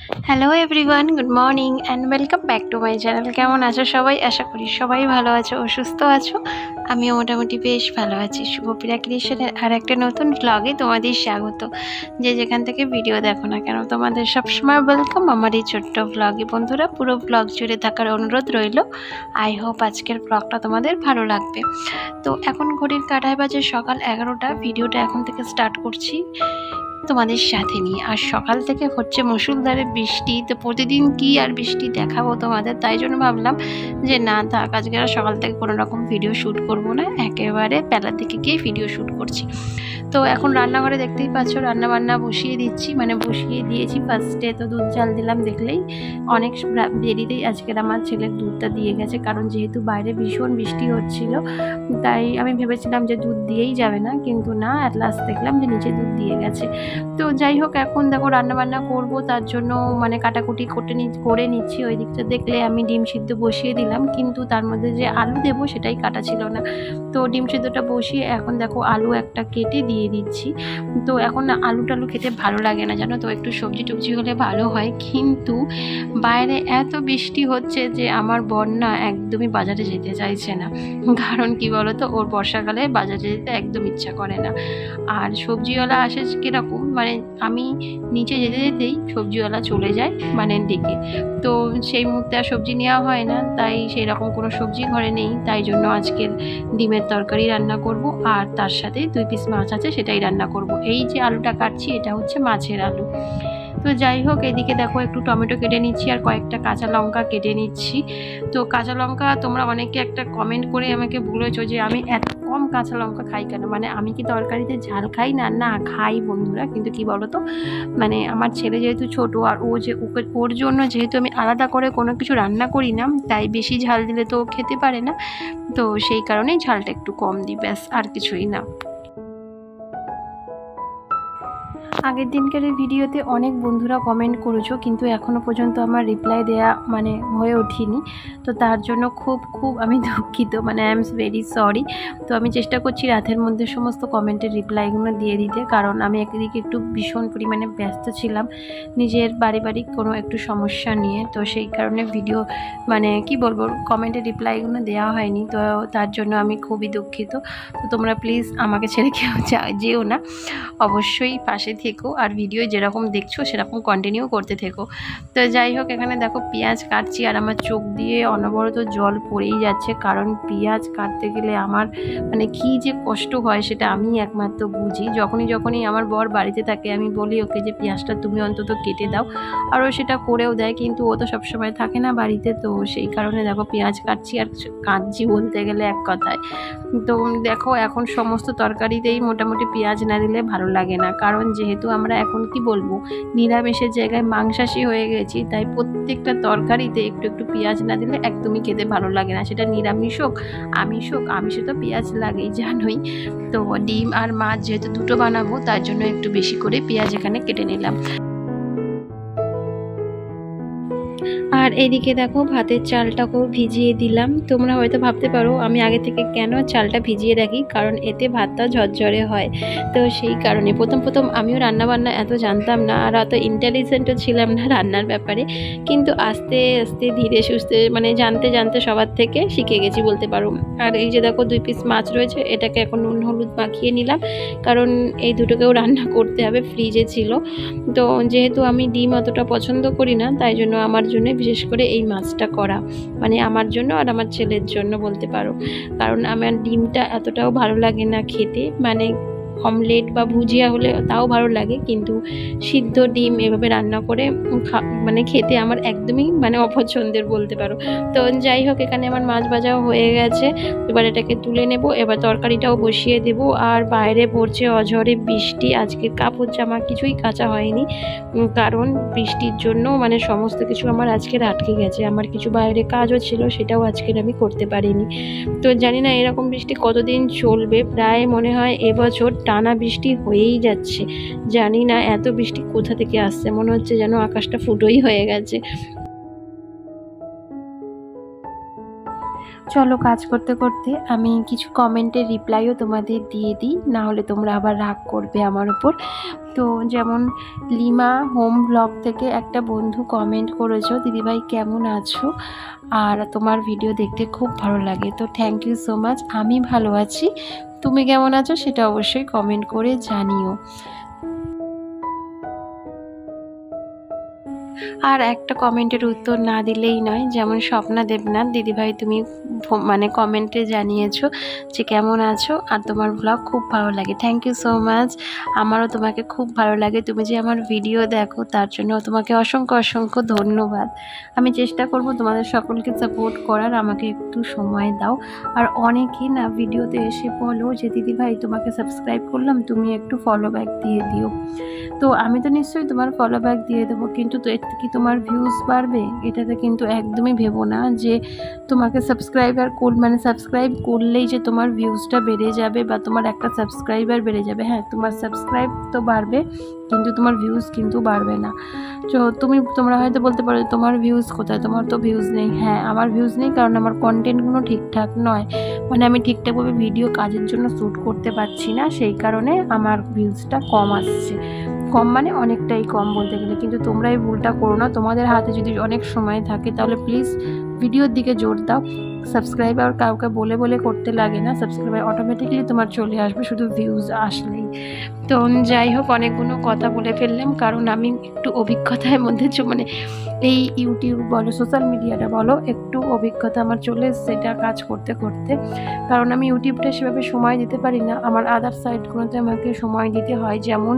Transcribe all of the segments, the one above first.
Hello everyone, good morning and welcome back to my channel. কেমন আছো সবাই? আশা করি সবাই ভালো আছো ও সুস্থ আছো। আমিও মোটামুটি বেশ ভালো আছি। শুভপ্রিয়া ক্রিয়েশনের আর একটা নতুন ভ্লগে তোমাদের স্বাগত। যে যেখান থেকে ভিডিও দেখো না কেন, তোমাদের সবসময় ওয়েলকাম আমার এই ছোট্ট ভ্লগে। বন্ধুরা, পুরো ভ্লগ জুড়ে থাকার অনুরোধ রইল। আই হোপ আজকের ভ্লগটা তোমাদের ভালো লাগবে। তো এখন ঘড়ির কাঁটায় বাজে সকাল 11টা। ভিডিওটা এখন থেকে স্টার্ট করছি তোমাদের সাথে নিয়ে। আর সকাল থেকে হচ্ছে মুষলধারে বৃষ্টি। তো প্রতিদিন কি আর বৃষ্টি দেখাবো তোমাদের, তাই জন্য ভাবলাম যে না থাক, আজকে আর সকাল থেকে কোনো রকম ভিডিও শ্যুট করব না, একেবারে বেলার দিকে গিয়ে ভিডিও শ্যুট করছি। তো এখন রান্নাঘরে দেখতেই পাচ্ছ রান্না বান্না বসিয়ে দিচ্ছি, মানে বসিয়ে দিয়েছি। ফার্স্টে তো দুধ চাল দিলাম, দেখলেই অনেক দেরিতেই আজকের আমার ছেলের দুধটা দিয়ে গেছে, কারণ যেহেতু বাইরে ভীষণ বৃষ্টি হচ্ছিল, তাই আমি ভেবেছিলাম যে দুধ দিয়েই যাবে না, কিন্তু না, অ্যাট লাস্ট দেখলাম যে নিচে দুধ দিয়ে গেছে। তো যাই হোক, এখন দেখো রান্নাবান্না করব, তার জন্য মানে কাটাকুটি করে নিচ্ছি। ওই দিকটা দেখলে আমি ডিম সিদ্ধ বসিয়ে দিলাম, কিন্তু তার মধ্যে যে আলু দেবো সেটাই কাটা ছিল না। তো ডিম সিদ্ধটা বসিয়ে এখন দেখো আলু একটা কেটে দিয়ে দিচ্ছি। তো এখন না আলু টালু খেতে ভালো লাগে না, জানো তো, একটু সবজি টবজি হলে ভালো হয়। কিন্তু বাইরে এত বৃষ্টি হচ্ছে যে আমার বর না একদমই বাজারে যেতে চাইছে না। কারণ কি বলো তো, ওর বর্ষাকালে বাজারে যেতে একদম ইচ্ছা করে না। আর সবজিওয়ালা আসে কীরকম, মানে আমি নিচে যেতে যেতেই সবজিওয়ালা চলে যায় মানে ডেকে। তো সেই মুহূর্তে আর সবজি নেওয়া হয় না, তাই সেই রকম কোনো সবজি ঘরে নেই। তাই জন্য আজকের ডিমের তরকারি রান্না করব, আর তার সাথে 2 পিস মাছ আছে, সেটাই রান্না করব। এই যে আলুটা কাটছি এটা হচ্ছে মাছের আলু। তো যাই হোক, এদিকে দেখো একটু টমেটো কেটে নিচ্ছি আর কয়েকটা কাঁচা লঙ্কা কেটে নিচ্ছি। তো কাঁচা লঙ্কা তোমরা অনেকে একটা কমেন্ট করে আমাকে বলেছো যে আমি এত কম কাঁচা লঙ্কা খাই কেন, মানে আমি কি তরকারিতে ঝাল খাই না? না খাই বন্ধুরা, কিন্তু কি বলো তো, মানে আমার ছেলে যেহেতু ছোট, আর ওর জন্য যেহেতু আমি আলাদা করে কোনো কিছু রান্না করি না, তাই বেশি ঝাল দিলে তো ও খেতে পারে না। তো সেই কারণেই ঝালটা একটু কম দিই, ব্যাস, আর কিছুই না। আগের দিনকার ভিডিওতে অনেক বন্ধুরা কমেন্ট করেছো, কিন্তু এখনও পর্যন্ত আমার রিপ্লাই দেয়া মানে হয়ে ওঠেনি। তো তার জন্য খুব আমি দুঃখিত, মানে আই এম ভেরি সরি। তো আমি চেষ্টা করছি রাতের মধ্যে সমস্ত কমেন্টের রিপ্লাইগুলো দিয়ে দিতে, কারণ আমি একদিকে একটু ভীষণ পরিমাণে ব্যস্ত ছিলাম নিজের পারিবারিক কোনো একটু সমস্যা নিয়ে। তো সেই কারণে ভিডিও মানে কি বলবো, কমেন্টের রিপ্লাইগুলো দেওয়া হয়নি। তো তার জন্য আমি খুবই দুঃখিত। তো তোমরা প্লিজ আমাকে ছেড়ে কেউ যেও না, অবশ্যই পাশে থেকো, আর ভিডিও যেরকম দেখছো সেরকম কন্টিনিউ করতে থেকো। তো যাই হোক, এখানে দেখো পেঁয়াজ কাটছি, আর আমার চোখ দিয়ে অনবরত জল পড়েই যাচ্ছে, কারণ পেঁয়াজ কাটতে গেলে আমার মানে কী যে কষ্ট হয় সেটা আমি একমাত্র বুঝি। যখনই আমার বর বাড়িতে থাকে আমি বলি ওকে যে পেঁয়াজটা তুমি অন্তত কেটে দাও, আর ও সেটা করেও দেয়, কিন্তু ও তো সবসময় থাকে না বাড়িতে। তো সেই কারণে দেখো পেঁয়াজ কাটছি, আর কাটছি বলতে গেলে এক কথায়। তো দেখো এখন সমস্ত তরকারিতেই মোটামুটি পেঁয়াজ না দিলে ভালো লাগে না, কারণ যেহেতু আমরা এখন কি বলবো নিরামিষের জায়গায় মাংসাশী হয়ে গেছি, তাই প্রত্যেকটা তরকারিতে একটু একটু পেঁয়াজ না দিলে একদমই খেতে ভালো লাগে না। সেটা নিরামিষ হোক আমিষ হোক, আমিষে তো পেঁয়াজ লাগেই জানোই। তো ডিম আর মাছ যেহেতু দুটো বানাবো, তার জন্য একটু বেশি করে পেঁয়াজ এখানে কেটে নিলাম। আর এদিকে দেখো ভাতের চালটাকেও ভিজিয়ে দিলাম। তোমরা হয়তো ভাবতে পারো আমি আগে থেকে কেন চালটা ভিজিয়ে রাখি, কারণ এতে ভাতটা ঝরঝরে হয়। তো সেই কারণে প্রথম আমিও রান্নাবান্না এত জানতাম না, আর অত ইন্টেলিজেন্টও ছিলাম না রান্নার ব্যাপারে, কিন্তু আস্তে আস্তে ধীরে সুস্থে মানে জানতে সবার থেকে শিখে গেছি বলতে পারো। আর এই যে দেখো 2 পিস মাছ রয়েছে, এটাকে এখন নুন হলুদ মাখিয়ে নিলাম, কারণ এই দুটোকেও রান্না করতে হবে, ফ্রিজে ছিল। তো যেহেতু আমি ডিম অতটা পছন্দ করি না, তাই জন্য আমার জন্য বিশেষ করে এই মাছটা করা, মানে আমার জন্য আর আমার ছেলের জন্য বলতে পারো। কারণ আমার ডিমটা এতটাও ভালো লাগে না খেতে, মানে অমলেট বা ভুজিয়া হলে তাও ভালো লাগে, কিন্তু সিদ্ধ ডিম এভাবে রান্না করে মানে খেতে আমার একদমই মানে অপছন্দের বলতে পারো। তো যাই হোক, এখানে আমার মাছ ভাজাও হয়ে গেছে, এবার এটাকে তুলে নেব, এবার তরকারিটাও বসিয়ে দেব। আর বাইরে পড়ছে অঝরে বৃষ্টি, আজকে কাপড় জামা কিছুই কাচা হয়নি, কারণ বৃষ্টির জন্য মানে সমস্ত কিছু আমার আজকের আটকে গেছে। আমার কিছু বাইরে কাজও ছিল, সেটাও আজকের আমি করতে পারিনি। তো জানি না এরকম বৃষ্টি কতদিন চলবে, প্রায় মনে হয় এবছর টানা বৃষ্টি হয়েই যাচ্ছে। জানি না এত বৃষ্টি কোথা থেকে আসছে, মনে হচ্ছে যেন আকাশটা ফুটোই হয়ে গেছে। চলো কাজ করতে করতে আমি কিছু কমেন্টের রিপ্লাইও তোমাদের দিয়ে দিই, না হলে তোমরা আবার রাগ করবে আমার উপর। তো যেমন লিমা হোম ব্লগ থেকে একটা বন্ধু কমেন্ট করেছো, দিদিভাই কেমন আছো, আর তোমার ভিডিও দেখতে খুব ভালো লাগে। তো থ্যাংক ইউ সো মাচ। আমি ভালো আছি, তুমি কেমন আছো সেটা অবশ্যই কমেন্ট করে জানিও। আর একটা কমেন্টের উত্তর না দিলেই নয়, যেমন স্বপ্না দেবনাথ, দিদিভাই তুমি মানে কমেন্টে জানিয়েছো যে কেমন আছো আর তোমার ব্লগ খুব ভালো লাগে। থ্যাংক ইউ সো মাচ, আমারও তোমাকে খুব ভালো লাগে, তুমি যে আমার ভিডিও দেখো তার জন্য তোমাকে অসংখ্য অসংখ্য ধন্যবাদ। আমি চেষ্টা করব তোমাদের সকলকে সাপোর্ট করার, আমাকে একটু সময় দাও। আর অনেকেই না ভিডিওতে এসে বলো যে দিদিভাই তোমাকে সাবস্ক্রাইব করলাম, তুমি একটু ফলো ব্যাক দিয়ে দিও। তো আমি তো নিশ্চয়ই তোমার ফলো ব্যাক দিয়ে দেবো, কিন্তু তো এতে কি তোমার ভিউজ বাড়বে? এটাতে কিন্তু একদমই ভেবো না যে তোমাকে সাবস্ক্রাইব করলেই যে তোমার ভিউজটা বেড়ে যাবে বা তোমার একটা সাবস্ক্রাইবার বেড়ে যাবে। হ্যাঁ, তোমার সাবস্ক্রাইব তো বাড়বে কিন্তু তোমার ভিউজ কিন্তু বাড়বে না। তো তোমরা হয়তো বলতে পারো তোমার ভিউজ কোথায়, তোমার তো ভিউজ নেই। হ্যাঁ, আমার ভিউজ নেই কারণ আমার কন্টেন্টগুলো ঠিকঠাক নয়, মানে আমি ঠিকঠাকভাবে ভিডিও কাজের জন্য শ্যুট করতে পারছি না, সেই কারণে আমার ভিউজটা কম আসছে। কম মানে অনেকটাই কম বলতে গেলে। কিন্তু তোমরা এই ভুলটা করো না, তোমাদের হাতে যদি অনেক সময় থাকে তাহলে প্লিজ ভিডিওর দিকে জোর দাও। সাবস্ক্রাইবার কাউকে বলে বলে করতে লাগে না, সাবস্ক্রাইবার অটোমেটিক্যালি তোমার চলে আসবে শুধু ভিউজ আসলেই। তো যাই হোক, অনেকগুলো কথা বলে ফেললাম কারণ আমি একটু অভিজ্ঞতার মধ্যে মানে এই ইউটিউব বলো সোশ্যাল মিডিয়াটা বলো একটু অভিজ্ঞতা আমার চলে এসছে এটা কাজ করতে করতে। কারণ আমি ইউটিউবটা সেভাবে সময় দিতে পারি না, আমার আদার সাইটগুলোতে আমাকে সময় দিতে হয়। যেমন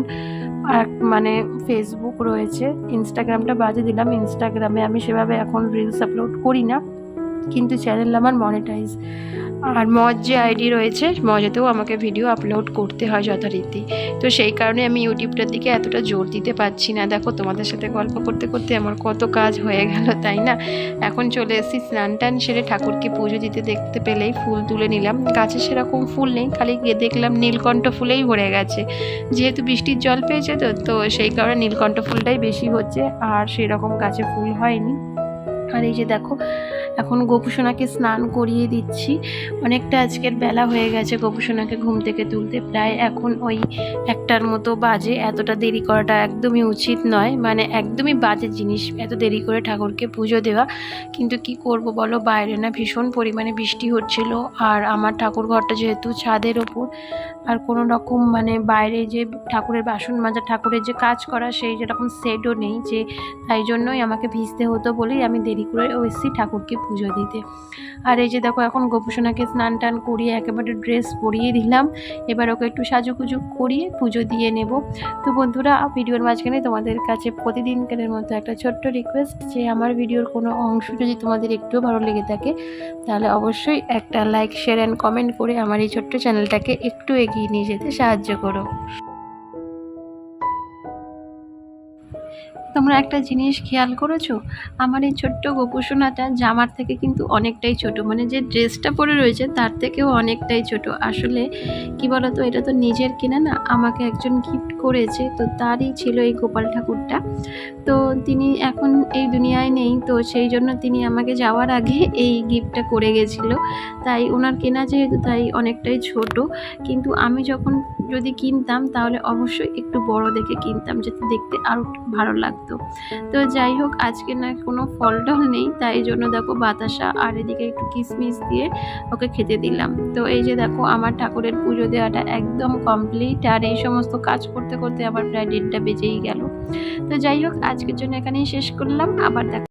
আর মানে ফেসবুক রয়েছে, ইনস্টাগ্রামটা বাদে দিলাম, ইনস্টাগ্রামে আমি সেভাবে এখন রিলস আপলোড করি না, কিন্তু চ্যানেল আমার মনিটাইজ। আর মজ যে আইডি রয়েছে, মজেতেও আমাকে ভিডিও আপলোড করতে হয় যথারীতি। তো সেই কারণে আমি ইউটিউবটার দিকে এতটা জোর দিতে পারছি না। দেখো তোমাদের সাথে গল্প করতে করতে আমার কত কাজ হয়ে গেল, তাই না? এখন চলে এসেছি স্নান টান সেরে ঠাকুরকে পুজো দিতে, দেখতে পেলেই ফুল তুলে নিলাম। গাছে সেরকম ফুল নেই, খালি গিয়ে দেখলাম নীলকণ্ঠ ফুলেই ভরে গেছে, যেহেতু বৃষ্টির জল পেয়েছে তো সেই কারণে নীলকণ্ঠ ফুলটাই বেশি হচ্ছে, আর সেরকম গাছে ফুল হয়নি। আর এই যে দেখো এখন গোপুসোনাকে স্নান করিয়ে দিচ্ছি, অনেকটা আজকের বেলা হয়ে গেছে গোপুসোনাকে ঘুম থেকে তুলতে, প্রায় এখন ওই 1টার মতো বাজে। এতটা দেরি করাটা একদমই উচিত নয়, মানে একদমই বাজে জিনিস এত দেরি করে ঠাকুরকে পুজো দেওয়া। কিন্তু কি করব বলো, বাইরে না ভীষণ পরিমাণে বৃষ্টি হচ্ছিল, আর আমার ঠাকুর ঘরটা যেহেতু ছাদের ওপর, আর কোনো রকম মানে বাইরে যে ঠাকুরের বাসন মাজা, ঠাকুরের যে কাজ করা সেই যেরকম সেটও নেই, যে তাই জন্যই আমাকে ভিজতে হতো বলেই আমি দেরি করে এসেছি ঠাকুরকে পুজো দিতে। আর এই যে দেখো এখন গোপুসোনাকে স্নান টান করিয়ে একেবারে ড্রেস পরিয়ে দিলাম, এবার ওকে একটু সাজুগুজু করিয়ে পুজো দিয়ে নেব। তো বন্ধুরা, ভিডিওর মাঝখানে তোমাদের কাছে প্রতিদিনকারের মতো একটা ছোট্ট রিকোয়েস্ট, যে আমার ভিডিওর কোনো অংশ যদি তোমাদের একটু ভালো লেগে থাকে তাহলে অবশ্যই একটা লাইক, শেয়ার অ্যান্ড কমেন্ট করে আমার এই ছোট্ট চ্যানেলটাকে একটু এগিয়ে নিয়ে যেতে সাহায্য করো। তোমরা একটা জিনিস খেয়াল করেছো, আমার এই ছোট্ট গোপুসোনাটা জামার থেকে কিন্তু অনেকটাই ছোট, মানে যে ড্রেসটা পরে রয়েছে তার থেকেও অনেকটাই ছোট। আসলে কি বলতো, এটা তো নিজের কেনা না, আমাকে একজন গিফট করেছে, তো তারই ছিল এই গোপাল ঠাকুরটা। তো তিনি এখন এই দুনিয়ায় নেই, তো সেই জন্য তিনি আমাকে যাওয়ার আগে এই গিফটটা করে গেছিল, তাই ওনার কেনা যেহেতু তাই অনেকটাই ছোট। কিন্তু আমি যখন যদি কিনতাম তাহলে অবশ্যই একটু বড় দেখে কিনতাম, যাতে দেখতে আরও ভালো লাগতো। তো যাই হোক, আজকে না কোনো ফল টল নেই, তাই জন্য দেখো বাতাসা আর এদিকে একটু কিশমিশ দিয়ে ওকে খেতে দিলাম। তো এই যে দেখো আমার ঠাকুরের পুজো দেওয়াটা একদম কমপ্লিট, আর এই সমস্ত কাজ করতে করতে আবার প্রায় 1:30 বেজেই গেল। তো যাই হোক, আজকের জন্য এখানেই শেষ করলাম, আবার দেখা।